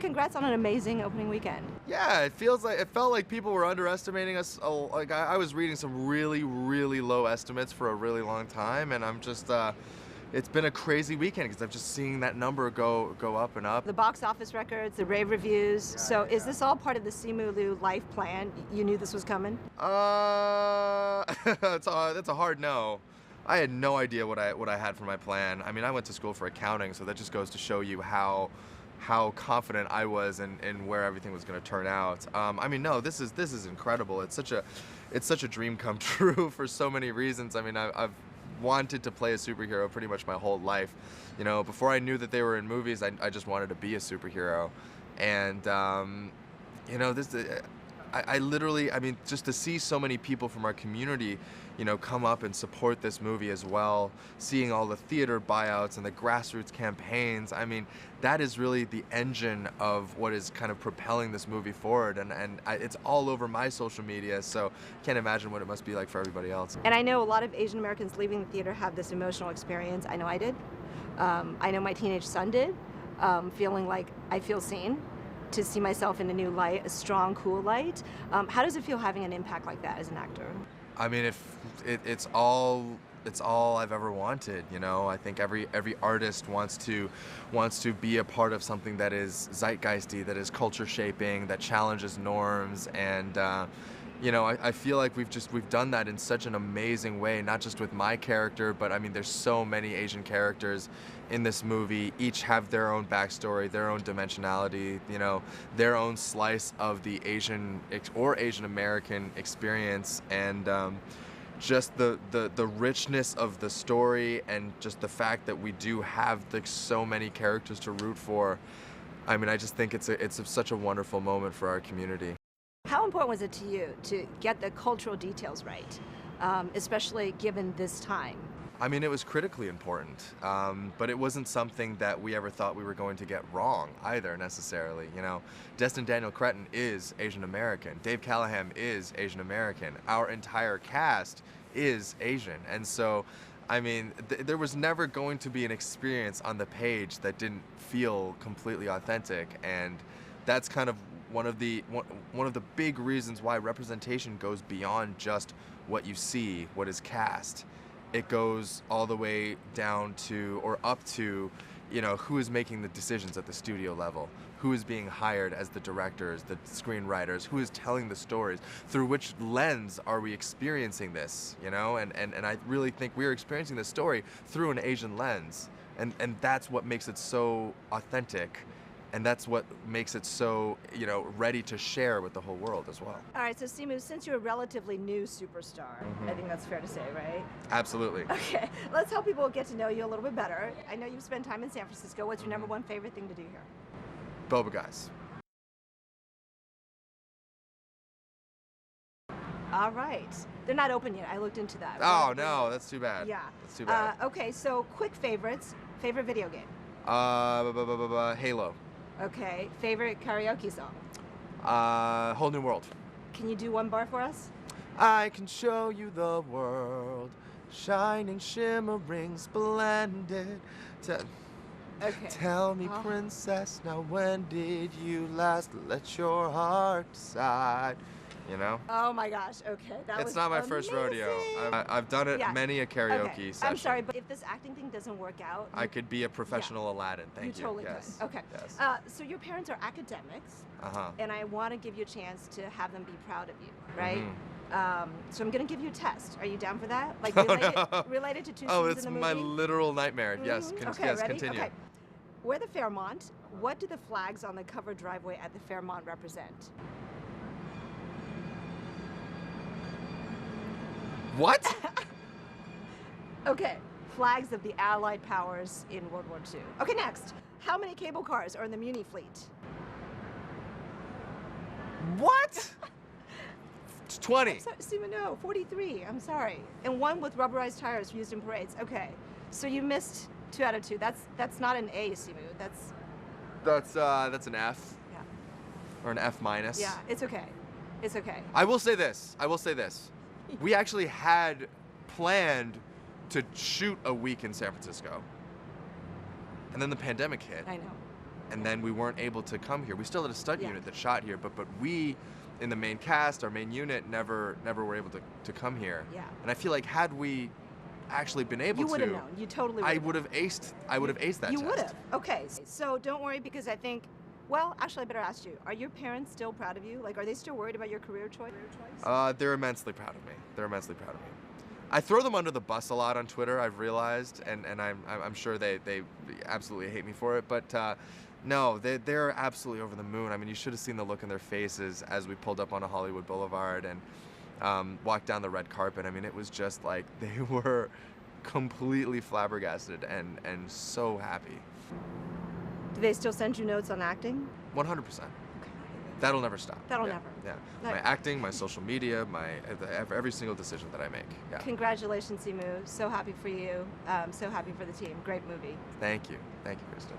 congrats on an amazing opening weekend. Yeah, it felt like people were underestimating us. Like I was reading some really, really low estimates for a really long time, and I'm just it's been a crazy weekend because I'm just seeing that number go up and up. The box office records, the rave reviews. So is this all part of the Simu Liu life plan? You knew this was coming? That's a hard no. I had no idea what I had for my plan. I mean, I went to school for accounting, so that just goes to show you how confident I was in where everything was going to turn out. I mean, no, this is incredible. It's such a dream come true for so many reasons. I mean, I've wanted to play a superhero pretty much my whole life. You know, before I knew that they were in movies, I just wanted to be a superhero, and you know, I literally, I mean, just to see so many people from our community, you know, come up and support this movie as well, seeing all the theater buyouts and the grassroots campaigns, I mean, that is really the engine of what is kind of propelling this movie forward, and it's all over my social media, so I can't imagine what it must be like for everybody else. And I know a lot of Asian Americans leaving the theater have this emotional experience. I know I did. I know my teenage son did, feeling like I feel seen, to see myself in a new light, a strong, cool light. How does it feel having an impact like that as an actor? I mean, it's all I've ever wanted, you know. I think every artist wants to be a part of something that is zeitgeisty, that is culture shaping, that challenges norms, and you know, I feel like we've done that in such an amazing way, not just with my character, but I mean, there's so many Asian characters in this movie. Each have their own backstory, their own dimensionality, you know, their own slice of the Asian or Asian American experience, and just the richness of the story, and just the fact that we do have so many characters to root for. I mean, I just think it's such a wonderful moment for our community. How important was it to you to get the cultural details right, especially given this time? I mean, it was critically important, but it wasn't something that we ever thought we were going to get wrong either, necessarily. You know, Destin Daniel Cretton is Asian American. Dave Callahan is Asian American. Our entire cast is Asian, and so, I mean, there was never going to be an experience on the page that didn't feel completely authentic, and that's kind of one of the big reasons why representation goes beyond just what you see, what is cast. It goes all the way down to, or up to, you know, who is making the decisions at the studio level, who is being hired as the directors, the screenwriters, who is telling the stories, through which lens are we experiencing this, you know? And I really think we're experiencing this story through an Asian lens, and that's what makes it so authentic. And that's what makes it so, you know, ready to share with the whole world as well. All right, so Simu, since you're a relatively new superstar, I think that's fair to say, right? Absolutely. Okay, let's help people get to know you a little bit better. I know you've spent time in San Francisco. What's your number one favorite thing to do here? Boba guys. All right. They're not open yet. I looked into that. Oh, no, that's too bad. Yeah. That's too bad. Okay, so quick favorites. Favorite video game? Halo. Okay, favorite karaoke song? Whole New World. Can you do one bar for us? I can show you the world, shining, shimmering, splendid. Okay. Tell me, princess, now when did you last let your heart decide? You know? Oh my gosh, okay. It's not my first rodeo. I've done it many a karaoke session. I'm sorry, but if this acting thing doesn't work out... I could be a professional Aladdin, thank you. You totally yes. could. Okay. Yes. So your parents are academics, Uh-huh. and I want to give you a chance to have them be proud of you, right? Mm-hmm. So I'm going to give you a test. Are you down for that? Like related to two scenes in the movie? Oh, it's my literal nightmare. Mm-hmm. Yes, okay, yes, ready? continue. Okay. We're the Fairmont. What do the flags on the covered driveway at the Fairmont represent? What? Okay, flags of the Allied powers in World War II. Okay, next. How many cable cars are in the Muni fleet? What? 20. Simu, no, 43. I'm sorry. And one with rubberized tires used in parades. Okay, so you missed 2 out of 2. That's not an A, Simu. That's an F. Yeah. Or an F minus. Yeah, it's okay. It's okay. I will say this. We actually had planned to shoot a week in San Francisco. And then the pandemic hit. I know. and then we weren't able to come here. We still had a stunt Yeah. unit that shot here, but we, in the main cast, our main unit, never were able to come here. Yeah. And I feel like had we actually been able You to, would have known. You totally would I have. would have aced. I would have aced that You test. would have. Okay. So don't worry, because I think. Well, actually, I better ask you. Are your parents still proud of you? Like, are they still worried about your career choice? They're immensely proud of me. They're immensely proud of me. I throw them under the bus a lot on Twitter, I've realized, and I'm sure they absolutely hate me for it, but no, they're absolutely over the moon. I mean, you should have seen the look in their faces as we pulled up on a Hollywood Boulevard and walked down the red carpet. I mean, it was just like they were completely flabbergasted and so happy. Do they still send you notes on acting? 100%. That'll never stop. That'll Yeah, never. Yeah. Like- My acting, my social media, every single decision that I make. Yeah. Congratulations, Simu. So happy for you. So happy for the team. Great movie. Thank you. Thank you, Kristen.